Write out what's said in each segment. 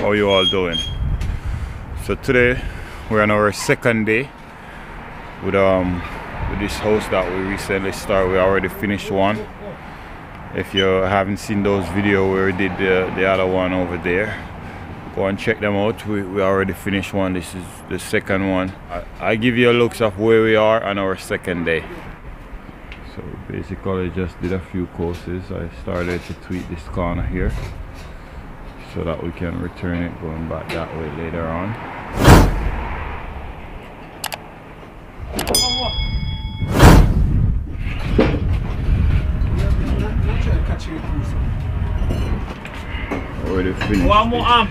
How you all doing? So today we're on our second day with this house that we recently started. We already finished one. If you haven't seen those videos where we did the other one over there, go and check them out. We already finished one. This is the second one. I give you a look of where we are on our second day. So basically just did a few courses. I started to tweak this corner here so that we can return it going back that way later on. Already finished. One more arm.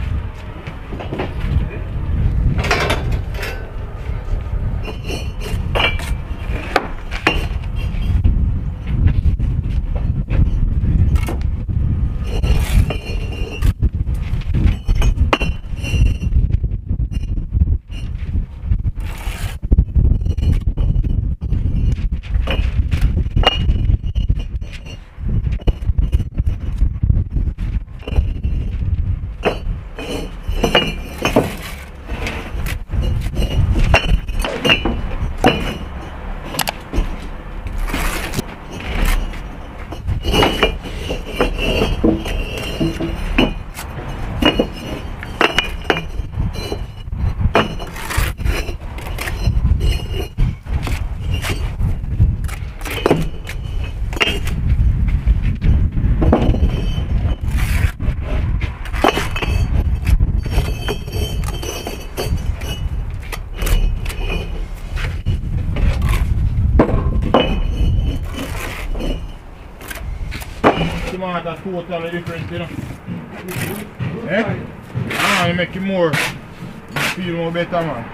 That's totally different, you know. Eh? Ah, you make it more. You feel more better, man.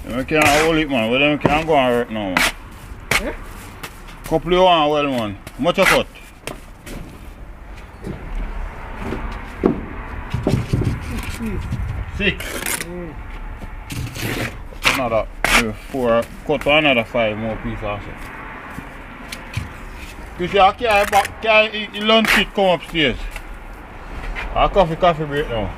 I can't hold it, man. Well, then can't go and work now, man. Eh? Couple you want well, man. How much you cut? 6. Another 4. Cut another 5 more pieces also. You see, I can't lunch it come upstairs. I coffee break now.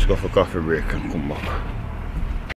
go for coffee break and come back.